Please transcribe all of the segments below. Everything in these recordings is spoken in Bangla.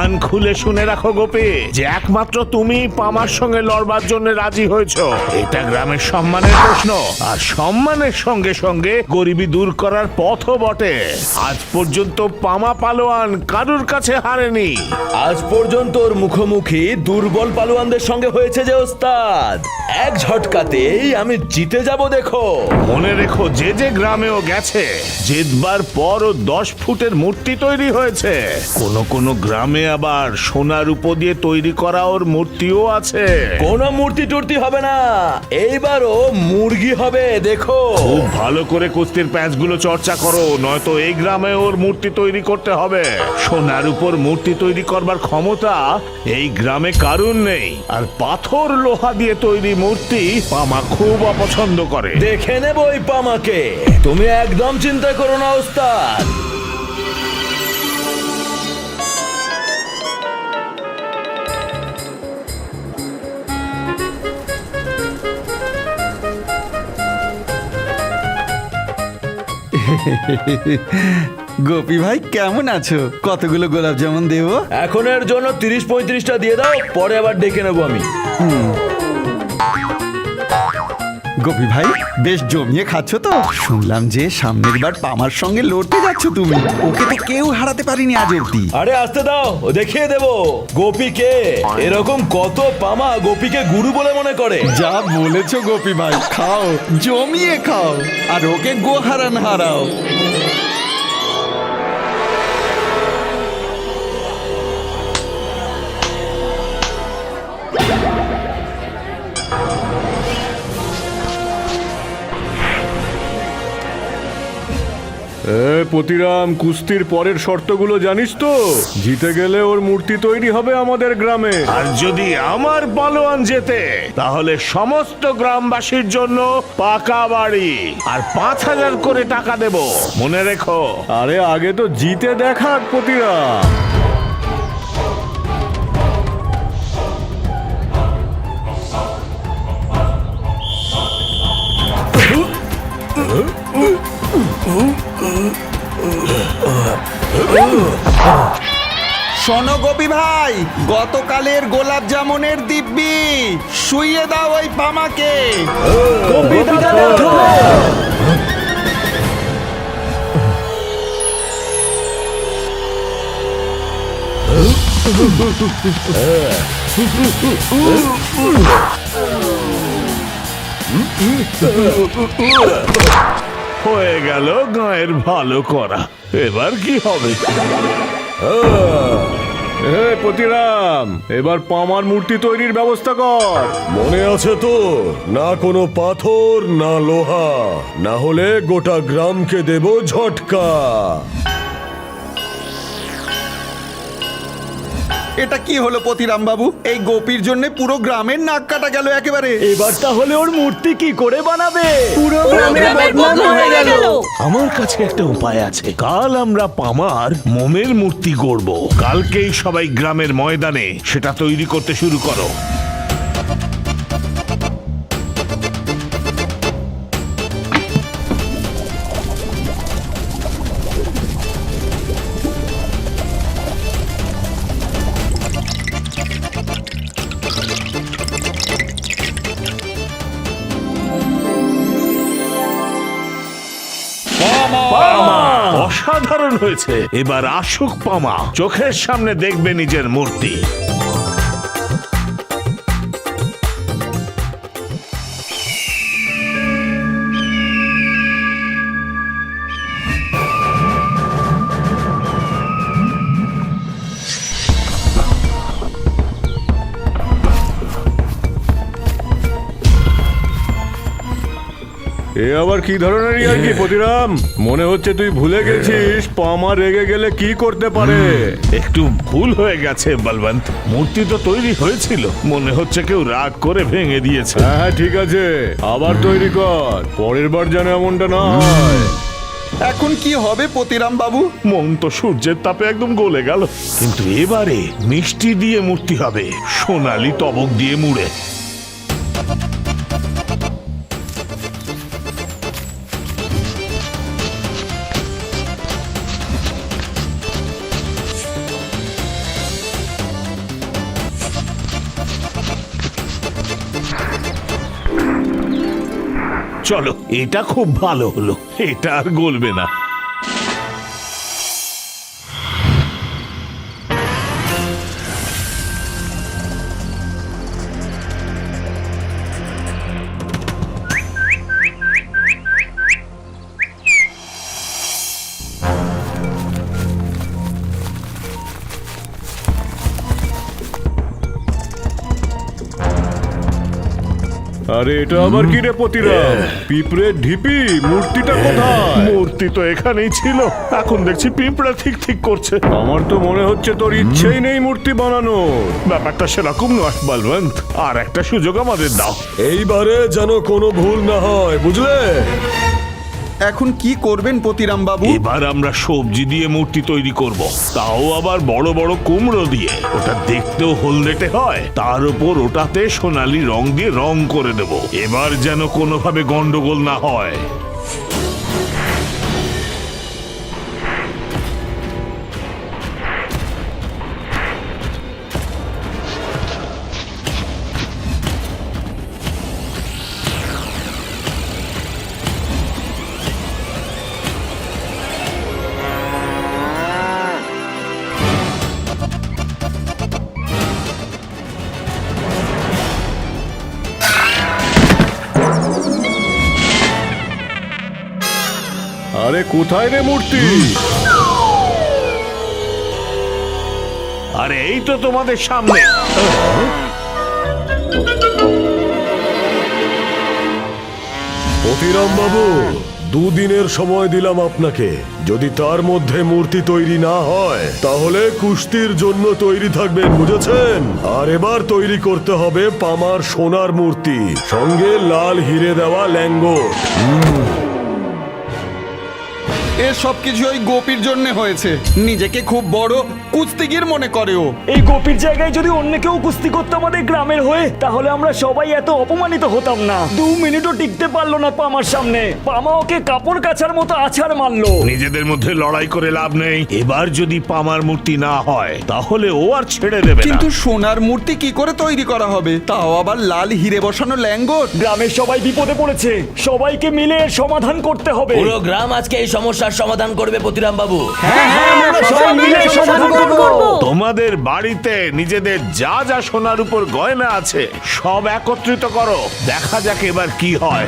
কান খুলে শুনে রাখো গোপী, যে একমাত্র তুমি পামার সঙ্গে লড়বার জন্য রাজি হয়েছো। এটা গ্রামের সম্মানের প্রশ্ন, আর সম্মানের সঙ্গে সঙ্গে গরিবি দূর করার পথও বটে। আজ পর্যন্ত পামা পালোয়ান কারুর কাছে হারেনি। আজ পর্যন্ত ওর মুখোমুখি দুর্বল পালোয়ানদের সঙ্গে হয়েছে যে ওস্তাদ, এক ঝটকাতেই আমি জিতে যাব দেখো। মনে রেখো, যে যে গ্রামেও গেছে জেতবার পরও 10 ফুটের মূর্তি তৈরি হয়েছে। কোন গ্রামে আবার সোনা রূপো দিয়ে তৈরি করা ওর মূর্তিও আছে। কোনো মূর্তি টুর্তি হবে না, এইবারও মুরগি হবে দেখো। খুব ভালো করে কুস্তির প্যাঁচগুলো চর্চা করো, নয়তো এই গ্রামে ওর মূর্তি তৈরি করতে হবে। সোনার উপর মূর্তি তৈরি করবার ক্ষমতা এই গ্রামে কারুর নেই, আর পাথর লোহা দিয়ে তৈরি মূর্তি পামা খুব অপছন্দ করে। দেখে নেব ওই পামাকে, তুমি একদম চিন্তা করো না ওস্তাদ। গোপী ভাই কেমন আছো? কতগুলো গোলাপ জামুন দেবো? এখনের জন্য 30-35টা দিয়ে দাও, পরে আবার ডেকে নেবো আমি। গোপী ভাই বেশ জমিয়ে খাচ্ছ তো? শুনলাম যে সামনের বার পামার সঙ্গে লড়তে যাচ্ছ তুমি। ওকে তো কেউ হারাতে পারিনি আজ অব্দি। আরে আসতে দাও, ও দেখিয়ে দেবো গোপীকে। এরকম কত পামা গোপীকে গুরু বলে মনে করে। যা বলেছো গোপী ভাই, খাও জমিয়ে খাও, আর ওকে গোহারান হারাও। পতিরাম, কুস্তির পরের শর্তগুলো জানিস তো? জিতে গেলে ওর মূর্তি তৈরি হবে আমাদের গ্রামে। আর যদি আমার পালোয়ান জেতে, তাহলে সমস্ত গ্রামবাসীর জন্য পাকা বাড়ি আর 5000 করে টাকা দেব, মনে রেখো। আরে আগে তো জিতে দেখাক পতিরাম। শোনো গোপী ভাই, গতকালের গোলাপ জামুনের দিব্যি শুইয়ে দাও ওই পামাকে। হয়ে গেল গায়ের ভালো করা, এবার কি হবে? পতিরাম, এবার পামার মূর্তি তৈরির ব্যবস্থা কর। মনে আছে তো, না কোনো পাথর না লোহা, না হলে গোটা গ্রামকে দেব ঝটকা। এটা কি হলো পতিরাম বাবু? এই গোপীর জন্য পুরো গ্রামের নাক কাটা গেল একেবারে। এবার তাহলে ওর মূর্তি কি করে বানাবে? পুরো আমার কাছে একটা উপায় আছে। কাল আমরা পামার মোমের মূর্তি গড়ব। কালকেই সবাই গ্রামের ময়দানে সেটা তৈরি করতে শুরু করো। অসাধারণ হয়েছে। এবার আসুক পামা, চোখের সামনে দেখবে নিজের মূর্তি। এ আবার কি ধরনের ইয়ার্কি পতিরাম? মনে হচ্ছে তুই ভুলে গেছিস পামা রেগে গেলে কি করতে পারে। একটু ভুল হয়ে গেছে বলবন্ত, মূর্তি তো তৈরি হয়েছিল, মনে হচ্ছে কেউ রাগ করে ভেঙে দিয়েছে। হ্যাঁ ঠিক আছে, আবার তৈরি কর, পরের বার যেন এমনটা না হয়। এখন কি হবে পতিরাম বাবু? মন তো সূর্যের তাপে একদম গলে গেল, কিন্তু এবারে মিষ্টি দিয়ে মূর্তি হবে, সোনালি তবক দিয়ে মুড়ে। চলো, এটা খুব ভালো হলো, এটা আর গলবে না। আরে এটা আবার কি রে পতিরাম? পিঁপড়ের ঢিপি, মূর্তিটা কোথায়? মূর্তি তো এখানেই ছিল, এখন দেখছি পিঁপড়া ঠিক ঠিক করছে। আমার তো মনে হচ্ছে তোর ইচ্ছেই নেই মূর্তি বানানো। ব্যাপারটা সেরকম নয় বলবন্ত, আর একটা সুযোগ আমাদের দাও। এইবারে যেন কোনো ভুল না হয়, বুঝলে? এখন কি করবেন পতিরাম বাবু? এবার আমরা সবজি দিয়ে মূর্তি তৈরি করব, তাও আবার বড় বড় কুমড়ো দিয়ে। ওটা দেখতেও হলদেটে হয়, তার উপর ওটাতে সোনালী রং দিয়ে রং করে দেব। এবার যেন কোনোভাবে গন্ডগোল না হয়। আরে কোথায় রে মূর্তি? আরে এই তো তোমাদের সামনে। পতিরাম বাবু, দুদিনের সময় দিলাম আপনাকে। যদি তার মধ্যে মূর্তি তৈরি না হয় তাহলে কুস্তির জন্য তৈরি থাকবেন, বুঝেছেন? আর এবার তৈরি করতে হবে পামার সোনার মূর্তি, সঙ্গে লাল হিরে দেওয়া ল্যাঙ্গট। এ সব কিছু ওই গোপীর জন্য হয়েছে। নিজেকে খুব বড় কুস্তিগির মনে করে ও। এই গোপীর জায়গায় যদি অন্য কেউ কুস্তি করতো আমাদের গ্রামের হয়ে, তাহলে আমরা সবাই এত অপমানিত হতাম না। 2 মিনিটও টিকতে পারলো না পামার সামনে। পামা ওকে কাপড় কাচার মতো আছাড় মারলো। নিজেদের মধ্যে লড়াই করে লাভ নেই। এবার যদি পামার মূর্তি না হয় তাহলে ও আর ছেড়ে দেবে না। কিন্তু সোনার মূর্তি কি করে তৈরি করা হবে? তাও আবার লাল হিরে বসানো ল্যাঙ্গট। গ্রামের সবাই বিপদে পড়েছে, সবাইকে মিলে এর সমাধান করতে হবে। পুরো গ্রাম আজকে এই সমস্যার সমাধান করবে পতিরাম বাবু। আমরা সবাই মিলে এর সমাধান করব। তোমাদের বাড়িতে নিজেদের যা যা সোনার উপর গয়না আছে সব একত্রিত করো, দেখা যাক এবার কি হয়।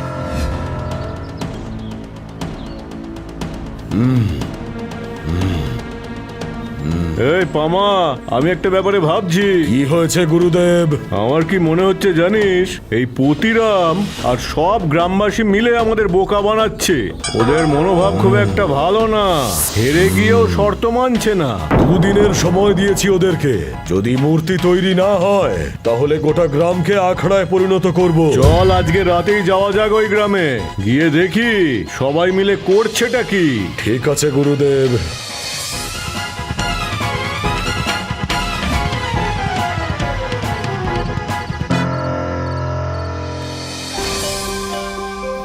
এই পামা, আমি একটা ব্যাপারে ভাবছি। কি হয়েছে গুরুদেব? আমার কি মনে হচ্ছে জানিস, এই পতিরাম আর সব গ্রামবাসী মিলে আমাদের বোকা বানাচ্ছে। ওদের মনোভাব খুব একটা ভালো না, হেরে গিয়েও শর্ত মানছে না। দুদিনের সময় দিয়েছি ওদেরকে, যদি মূর্তি তৈরি না হয় তাহলে গোটা গ্রামকে আখড়ায় পরিণত করব। চল আজকে রাতেই যাওয়া যাক ওই গ্রামে, গিয়ে দেখি সবাই মিলে করছেটা কি। ঠিক আছে গুরুদেব।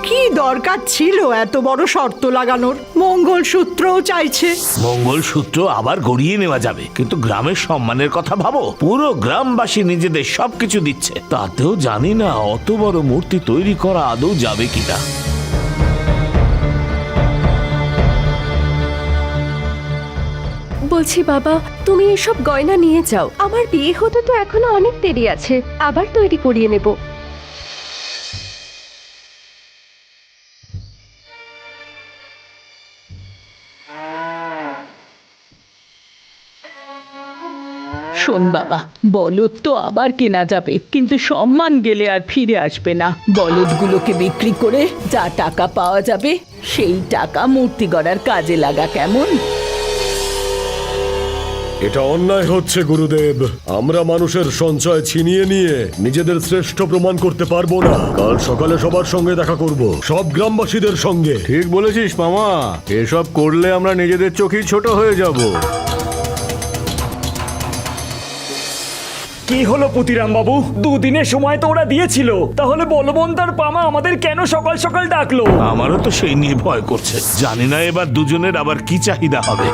কি দরকার ছিল এত বড় শর্ত লাগানোর? মঙ্গলসূত্রও চাইছে। মঙ্গলসূত্র আবার গড়িয়ে নেওয়া যাবে, কিন্তু গ্রামের সম্মানের কথা ভাবো। পুরো গ্রামবাসী নিজেদের সবকিছু দিচ্ছে, তাতেও জানি না অত বড় মূর্তি তৈরি করা আদৌ যাবে কিনা। বলছি বাবা, তুমি এসব গয়না নিয়ে যাও। আমার বিয়ে হতে তো এখনো অনেক দেরি আছে, আবার তৈরি করিয়ে নেব। শোন বাবা, বলদ তো আবার কেনা যাবে, কিন্তু সম্মান গেলে আর ফিরে আসবে না। বলদগুলোকে বিক্রি করে যা টাকা পাওয়া যাবে সেই টাকা মূর্তি গড়ার কাজে লাগা, কেমন? এটা অন্যায় হচ্ছে গুরুদেব। আমরা মানুষের সঞ্চয় ছিনিয়ে নিয়ে নিজেদের শ্রেষ্ঠ প্রমাণ করতে পারবো না। কাল সকালে সবার সঙ্গে দেখা করব, সব গ্রামবাসীদের সঙ্গে। ঠিক বলেছিস মামা, এসব করলে আমরা নিজেদের চোখেই ছোট হয়ে যাব। কি হলো পুতিরাম বাবু? 2 দিনের সময় তো ওরা দিয়েছিল, তাহলে বলবন্ত আর পামা আমাদের কেন সকাল সকাল ডাকলো? আমারও তো সেই নিয়ে ভয় করছে, জানি না এবার দুজনের আবার কি চাহিদা হবে।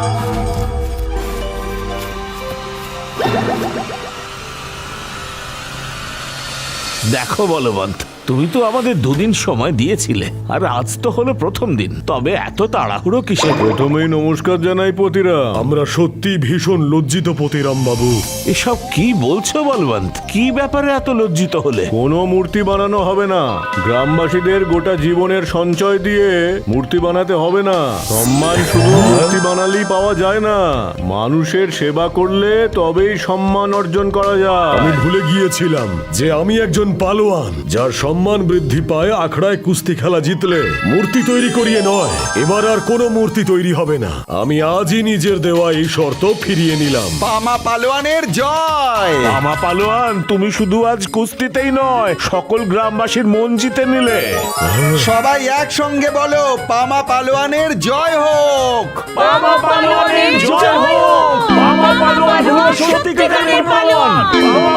দেখো বলবন্ত, তুমি তো আমাদের দুদিন সময় দিয়েছিলে, আর আজ তো হলো প্রথম দিন, তবে এত তাড়াহুড়ো কিসের? প্রথমেই নমস্কার জানাই পতিরাম। আমরা সত্যি ভীষণ লজ্জিত পতিরাম বাবু। এসব কি বলছো বলবন্ত? কি ব্যাপারে এত লজ্জিত হলে? কোনো মূর্তি বানানো হবে না। গ্রামবাসীদের গোটা জীবনের সঞ্চয় দিয়ে মূর্তি বানাতে হবে না। সম্মান শুধু মূর্তি বানালেই পাওয়া যায় না, মানুষের সেবা করলে তবেই সম্মান অর্জন করা যায়। আমি ভুলে গিয়েছিলাম যে আমি একজন পালোয়ান, যার সম্মান বৃদ্ধি পায় আখড়ায় কুস্তি খেলা জিতলে। মূর্তি তৈরি করিয়ে নয়, এবার আর কোনো মূর্তি তৈরি হবে না। আমি আজই নিজের দেওয়া এই শর্ত ফিরিয়ে নিলাম। পামা পালোয়ানের জয়। আমা পালোয়ান, তুমি শুধু আজ কুস্তিতেই নয়, সকল গ্রামবাসীর মন জিতে নিলে। সবাই একসঙ্গে বলো, পামা পালোয়ানের জয় হোক। পামা পালোয়ানের জয় হোক! পামা পালোয়ান হলো সত্যিকারের পালোয়ান! পামা